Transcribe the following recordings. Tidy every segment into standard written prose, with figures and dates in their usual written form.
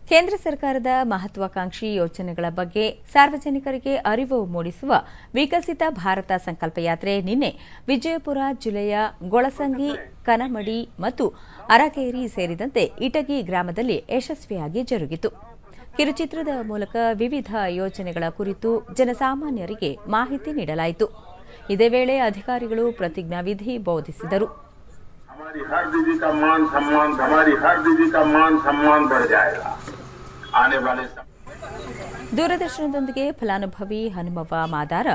ಕೇಂದ್ರ ಸರ್ಕಾರದ ಮಹತ್ವಾಕಾಂಕ್ಷಿ ಯೋಜನೆಗಳ ಬಗ್ಗೆ ಸಾರ್ವಜನಿಕರಿಗೆ ಅರಿವು ಮೂಡಿಸುವ ವಿಕಸಿತ ಭಾರತ ಸಂಕಲ್ಪ ಯಾತ್ರೆ ನಿನ್ನೆ ವಿಜಯಪುರ ಜಿಲ್ಲೆಯ ಗೊಳಸಂಗಿ, ಕನಮಡಿ ಮತ್ತು ಅರಕೇರಿ ಸೇರಿದಂತೆ ಇಟಗಿ ಗ್ರಾಮದಲ್ಲಿ ಯಶಸ್ವಿಯಾಗಿ ಜರುಗಿತು. ಕಿರುಚಿತ್ರದ ಮೂಲಕ ವಿವಿಧ ಯೋಜನೆಗಳ ಕುರಿತು ಜನಸಾಮಾನ್ಯರಿಗೆ ಮಾಹಿತಿ ನೀಡಲಾಯಿತು. ಇದೇ ವೇಳೆ ಅಧಿಕಾರಿಗಳು ಪ್ರತಿಜ್ಞಾವಿಧಿ ಬೋಧಿಸಿದರು. हर दीदी का मान सम्मान बढ़ जाएगा आने वाले ದೂರದರ್ಶನದೊಂದಿಗೆ ಫಲಾನುಭವಿ ಹನುಮವ್ವ ಮಾದಾರ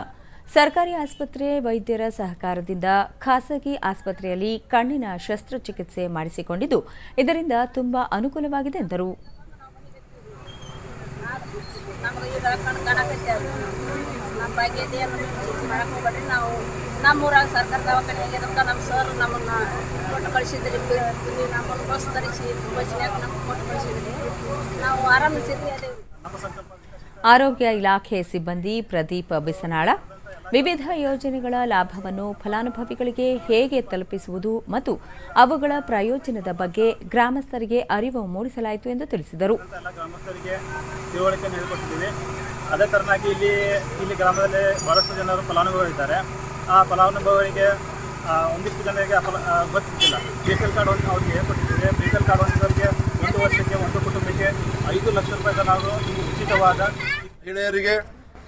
ಸರ್ಕಾರಿ ಆಸ್ಪತ್ರೆ ವೈದ್ಯರ ಸಹಕಾರದಿಂದ ಖಾಸಗಿ ಆಸ್ಪತ್ರೆಯಲ್ಲಿ ಕಣ್ಣಿನ ಶಸ್ತ್ರಚಿಕಿತ್ಸೆ ಮಾಡಿಸಿಕೊಂಡಿದ್ದು ಇದರಿಂದ ತುಂಬಾ ಅನುಕೂಲವಾಗಿದೆ ಎಂದರು. ನಮ್ಮೂರಾಗ ಸರ್ಕಾರ ದವಾಖಾನೆಗೆ ನಮ್ಮ ಸರ್ ನಮ್ಮನ್ನು ಕೊಟ್ಟು ಕಳಿಸಿದ್ರಿ, ನಮ್ಮನ್ನು ಬಸ್ ತರಿಸಿ ಬಸ್ನ್ಯಾಗ ನಮ್ಗೆ ಕೊಟ್ಟು ಕಳಿಸಿದ್ರಿ. ನಾವು ಆರಾಮಿಸಿದ್ವಿ. ಅದೇ ಆರೋಗ್ಯ ಇಲಾಖೆ ಸಿಬ್ಬಂದಿ ಪ್ರದೀಪ್ ಬಿಸನಾಳ ವಿವಿಧ ಯೋಜನೆಗಳ ಲಾಭವನ್ನು ಫಲಾನುಭವಿಗಳಿಗೆ ಹೇಗೆ ತಲುಪಿಸುವುದು ಮತ್ತು ಅವುಗಳ ಪ್ರಯೋಜನದ ಬಗ್ಗೆ ಗ್ರಾಮಸ್ಥರಿಗೆ ಅರಿವು ಮೂಡಿಸಲಾಯಿತು ಎಂದು ತಿಳಿಸಿದರು. ಅದೇ ತರನಾಗಿ ಇಲ್ಲಿ ಗ್ರಾಮದಲ್ಲಿ ಬಹಳಷ್ಟು ಜನರು ಫಲಾನುಭವಿಗಳಿದ್ದಾರೆ. ಆ ಫಲಾನುಭವಿಗಳಿಗೆ ಒಂದಿಷ್ಟು ಜನರಿಗೆ ಗೊತ್ತಿಲ್ಲ. BPL ಕಾರ್ಡ್ ಅವ್ರಿಗೆ ಕೊಟ್ಟಿದ್ದೇವೆ. BPL ಕಾರ್ಡ್ ಹೊಂದಿದವರಿಗೆ 1 ವರ್ಷಕ್ಕೆ ಒಂದು ಕುಟುಂಬಕ್ಕೆ 5 ಲಕ್ಷ ರೂಪಾಯಿ ನಾವು ಉಚಿತವಾದ ಮಹಿಳೆಯರಿಗೆ.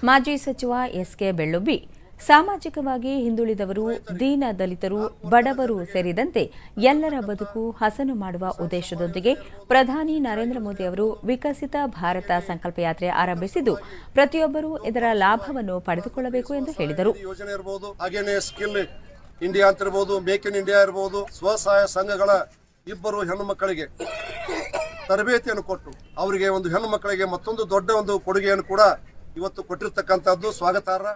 ಮಾಜಿ ಸಚಿವ SK ಬೆಳ್ಳುಬ್ಬಿ ಸಾಮಾಜಿಕವಾಗಿ ಹಿಂದುಳಿದವರು, ದೀನ ದಲಿತರು, ಬಡವರು ಸೇರಿದಂತೆ ಎಲ್ಲರ ಬದುಕು ಹಸನು ಮಾಡುವ ಉದ್ದೇಶದೊಂದಿಗೆ ಪ್ರಧಾನಿ ನರೇಂದ್ರ ಮೋದಿ ಅವರು ವಿಕಸಿತ ಭಾರತ ಸಂಕಲ್ಪ ಯಾತ್ರೆ ಆರಂಭಿಸಿದ್ದು ಪ್ರತಿಯೊಬ್ಬರೂ ಇದರ ಲಾಭವನ್ನು ಪಡೆದುಕೊಳ್ಳಬೇಕು ಎಂದು ಹೇಳಿದರು. ಯೋಜನೆ ಇರಬಹುದು, ಹಾಗೇನೆ ಸ್ಕಿಲ್ ಇಂಡಿಯಾ ಅಂತ ಇರಬಹುದು, ಮೇಕ್ ಇನ್ ಇಂಡಿಯಾ ಇರಬಹುದು, ಸ್ವಸಹಾಯ ಸಂಘಗಳ 2 ಹೆಣ್ಣು ಮಕ್ಕಳಿಗೆ ತರಬೇತಿಯನ್ನು ಕೊಟ್ಟು ಅವರಿಗೆ ಒಂದು ಹೆಣ್ಣು ಮಕ್ಕಳಿಗೆ ಮತ್ತೊಂದು ದೊಡ್ಡ ಒಂದು ಕೊಡುಗೆಯನ್ನು ಕೂಡ ಇವತ್ತು ಕೊಟ್ಟಿರ್ತಕ್ಕಂಥದ್ದು ಸ್ವಾಗತಾರ್ಹ.